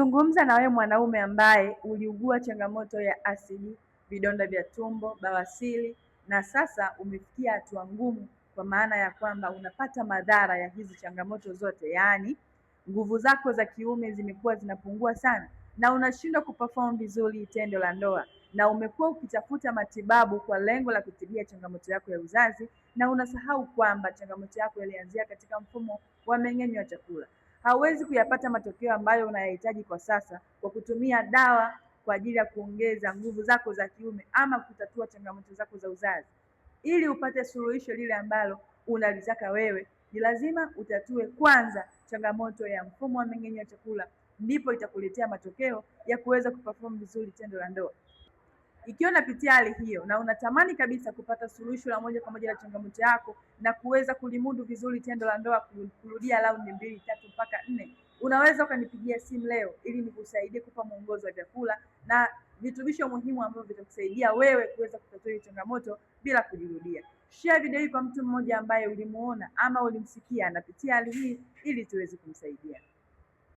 Zungumza na wewe mwanaume ambaye uliugua changamoto ya asidi, vidonda vya tumbo, bawasiri na sasa umefikia hatua ngumu, kwa maana ya kwamba unapata madhara ya hizi changamoto zote, yaani nguvu zako za kiume zimekuwa zinapungua sana na unashindwa kuperform vizuri tendo la ndoa, na umekuwa ukitafuta matibabu kwa lengo la kutibia changamoto yako ya uzazi, na unasahau kwamba changamoto yako ilianzia katika mfumo wa mmeng'enyo wa chakula. Hauwezi kuyapata matokeo ambayo unayahitaji kwa sasa kwa kutumia dawa kwa ajili ya kuongeza nguvu zako za kiume ama kutatua changamoto zako za uzazi. Ili upate suluhisho lile ambalo unalitaka wewe, ni lazima utatue kwanza changamoto ya mfumo wa mmeng'enyo wa chakula, ndipo itakuletea matokeo ya kuweza kuperform vizuri tendo la ndoa. Ikiwa unapitia hali hiyo na unatamani kabisa kupata suluhisho la moja kwa moja la changamoto yako na kuweza kulimudu vizuri tendo la ndoa, kurudia raundi 2, 3 mpaka 4, unaweza ukanipigia simu leo ili nikusaidie kupa mwongozo wa vyakula na virutubisho muhimu ambavyo vitakusaidia wewe kuweza kutatua hiyo changamoto bila kujirudia. Share video hii kwa mtu mmoja ambaye ulimuona ama ulimsikia anapitia hali hii ili tuweze kumsaidia.